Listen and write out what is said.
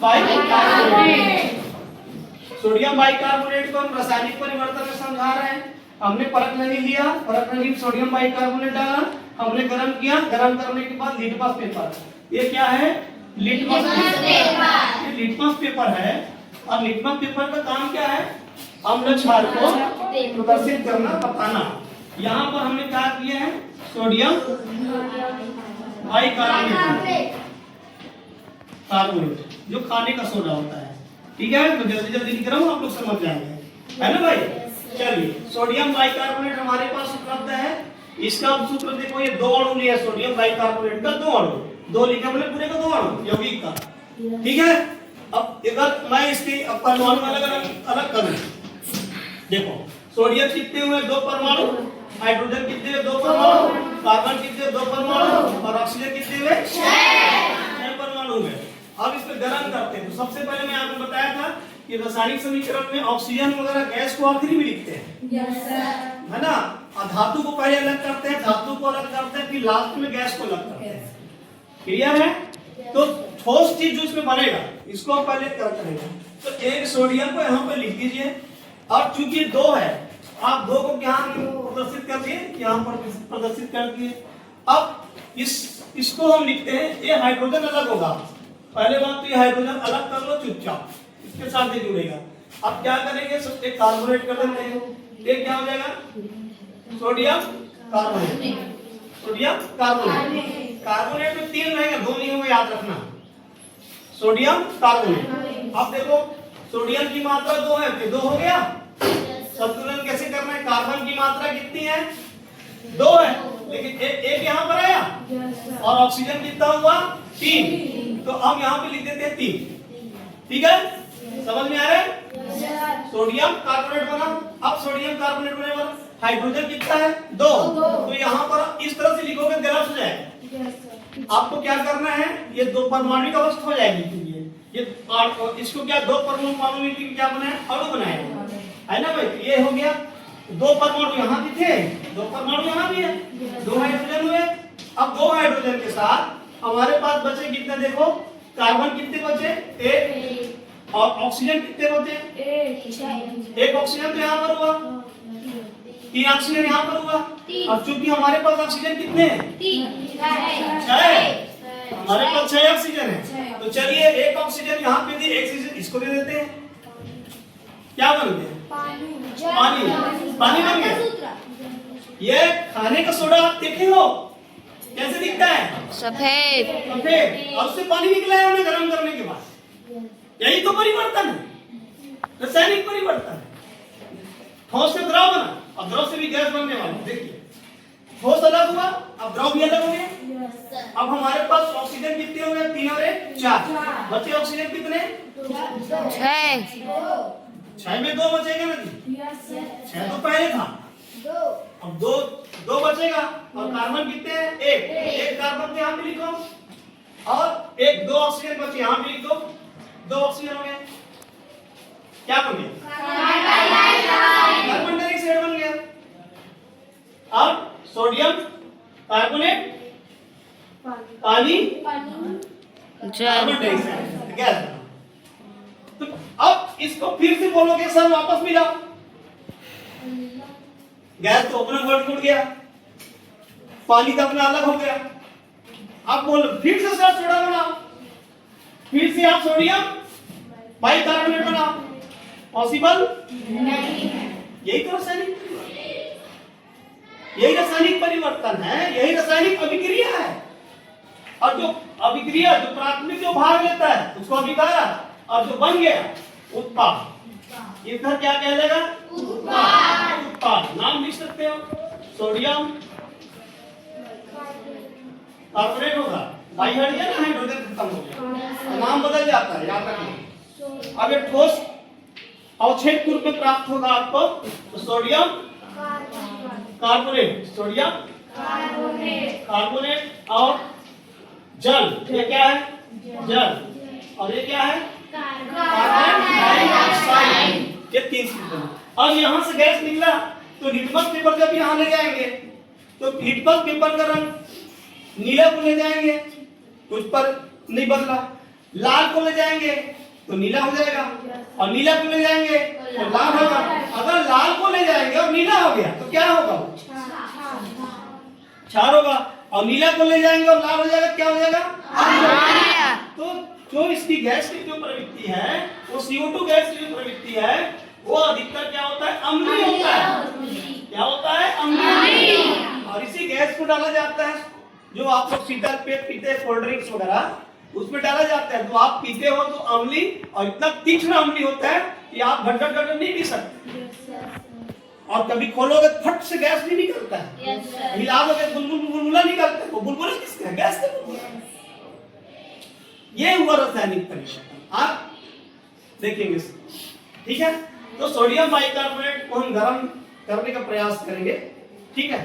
Bicarbonate. Sodium bicarbonate को हम रासायनिक परिवर्तन में समझा रहे हैं। हमने परख नहीं लिया, परख नहीं सोडियम बाइकार्बोनेट डाला, हमने गर्म किया, गर्म करने के बाद लिटमस पेपर, ये क्या है? Litmus paper. ये लिटमस पेपर है। और लिटमस पेपर का काम क्या है? अम्ल क्षार को प्रदर्शित करना, बताना। यहाँ पर हमने क्या किया है? सोडियम बाइकार्बोनेट, कार्बोनेट जो खाने का सोडा होता है। ठीक है, तो जल्दी जल्दी लिख रहा हूँ, आप लोग समझ जाएंगे, है ना भाई? चलिए, सोडियम बाइकार्बोनेट हमारे पास उपलब्ध है। इसका सूत्र देखो, ये दो अणु लिया सोडियम बाइकार्बोनेट का, दो अणु, दो लिखा मैंने पूरे का दो अणु यौगिक का। ठीक है, अब अगर मैं इसकी परमाणु अलग करूं, देखो सोडियम कितने हुए? दो परमाणु, हाइड्रोजन कितने हुए? दो परमाणु, कार्बन कितने? दो परमाणु, और ऑक्सीजन कितने हुए? 6 परमाणु हुए। अब इसको गर्म करते हैं। तो सबसे पहले मैं आपको बताया था कि रासायनिक समीकरण में ऑक्सीजन वगैरह गैस को आखिरी में लिखते हैं, है ना? और धातु को पहले अलग करते हैं, धातु को अलग करते हैं, फिर लास्ट में गैस को अलग करते हैं। क्लियर है? तो ठोस चीज जो इसमें बनेगा, इसको हम पहले क्या करेंगे? तो एक सोडियम को यहाँ पे लिख दीजिए। और चूंकि दो है, आप दो को यहाँ प्रदर्शित कर दिए, यहाँ पर प्रदर्शित कर दिए। अब इसको हम लिखते हैं, ये हाइड्रोजन अलग होगा। पहले बात तो ये हाइड्रोजन अलग कर लो चुपचाप, इसके साथ ही जुड़ेगा। अब क्या करेंगे? सब एक कार्बोनेट कर देते हैं। ये क्या हो जाएगा? Sodium carbonate, sodium carbonate. Carbonate में 3 रहेंगे, 2 नहीं होंगे, याद रखना। Sodium carbonate. अब देखो सोडियम की मात्रा 2 है, तो 2 हो गया। संतुलन कैसे करना है? कार्बन की मात्रा कितनी है? 2 है, लेकिन एक यहाँ पर आया, और ऑक्सीजन कितना हुआ? 3। तो अब यहाँ पे लिख देते हैं 3। ठीक है, समझ में आ रहा है? सोडियम कार्बोनेट बना। अब सोडियम कार्बोनेट बने वाला हाइड्रोजन कितना है? 2। तो यहाँ पर इस तरह से लिखोगे, गलत हो जाएगा। आपको क्या करना है? ये 2 परमाणु अवस्था हो जाएगी। ये इसको क्या 2 परमाणु की क्या बनाया? अणु बनाया, है ना भाई? ये हो गया 2 परमाणु यहाँ भी थे, 2 परमाणु यहाँ भी है, 2 हाइड्रोजन हुए। अब 2 हाइड्रोजन के साथ हमारे पास बचे कितने? देखो कार्बन कितने बचे? 1। और ऑक्सीजन कितने बचे? 1 ऑक्सीजन तो यहाँ पर हुआ, 3 ऑक्सीजन यहाँ पर हुआ। और चूंकि हमारे पास ऑक्सीजन कितने हैं? 6। हमारे पास 6 ऑक्सीजन है। तो चलिए, 1 ऑक्सीजन यहाँ पे दी, 1 ऑक्सीजन इसको दे देते हैं। क्या बन गया? पानी बन गया। ये खाने का सोडा आप देखे हो कैसे दिखता है? सफेद। और उससे पानी निकला है उन्हें गर्म करने के बाद। यही तो परिवर्तन है, रासायनिक परिवर्तन है। ठोस से द्रव बना, और द्रव से भी गैस बनने वाला। देखिए, ठोस अलग हुआ, अब द्रव भी अलग हो गया। अब हमारे पास ऑक्सीजन कितने हो गए? 3 और 1 4। बचे ऑक्सीजन कितने? 6। 6 में 2 बचेगा ना जी? 6 तो पहले था, अब 2 बचेगा। और कार्बन कितने हैं? 1 कार्बन तो यहाँ पे लिखो, और 2 ऑक्सीजन बचे, यहाँ पे लिख दो। 2 ऑक्सीजन हो गए, क्या बन गया? कार्बन डाइऑक्साइड बन गया। अब सोडियम कार्बोनेट, पानी, कार्बन डाइऑक्साइड, गैस। तो अब इसको फिर से बोलोगे सर वापस मिलाओ, गैस तो अपना वर्ड टूट गया, पानी का अपना अलग हो गया। अब बोलो फिर से सर सोडा बनाओ, फिर से आप सोडियम बाइकार्बोनेट बनाओ, पॉसिबल नहीं है। यही तो रासायनिक परिवर्तन है, यही रासायनिक अभिक्रिया है। और जो अभिक्रिया, जो प्राथमिक जो भाग लेता है उसको अभिकारा, और जो बन गया उत्पाद, इधर क्या कहलाएगा? उत्पाद। नाम लिख सकते हो, सोडियम कार्बोनेट होगा, हाइड्रोजन खत्म हो गया, नाम बदल जाता है, याद रखना। अब ये ठोस अवक्षेप रूप में प्राप्त होगा आपको, तो सोडियम कार्बोनेट, सोडियम कार्बोनेट और जल, ये क्या है? जल। और ये क्या है? Carbon dioxide. ये 3 चीजें। अब यहाँ से गैस निकला, तो लिटमस पेपर जब यहाँ ले जाएंगे, तो लिटमस पेपर का रंग नीला को ले जाएंगे, कुछ पर नहीं बदला। लाल को ले जाएंगे तो नीला हो जाएगा, और नीला को ले जाएंगे तो लाल होगा। अगर लाल को ले जाएंगे और नीला हो गया तो क्या होगा? क्षार होगा। और नीला को ले जाएंगे और लाल हो जाएगा, क्या हो जाएगा? तो जो इसकी गैस की जो प्रवृत्ति है, वो CO2 गैस की जो प्रवृत्ति है, वो अधिकतर क्या होता है? अम्लीय होता है। क्या होता है? अम्लीय। और इसी गैस को डाला जाता है, जो आप लोग शीतल पेय पीते हैं, कोल्ड ड्रिंक्स वगैरह, उसमें डाला जाता है। तो आप पीते हो तो अम्ली, और इतना तीक्ष्ण अम्ली होता है कि आप घट नहीं पी सकते। और कभी खोलोगे फट से गैस नहीं निकलता है, हिलाओगे बुलबुला निकलता है। वो बुलबुला किसका है? गैस का बुलबुला। ये हुआ रासायनिक परिवर्तन, आप देखेंगे। ठीक है, तो सोडियम बाइकार्बोनेट को हम गर्म करने का प्रयास करेंगे। ठीक है।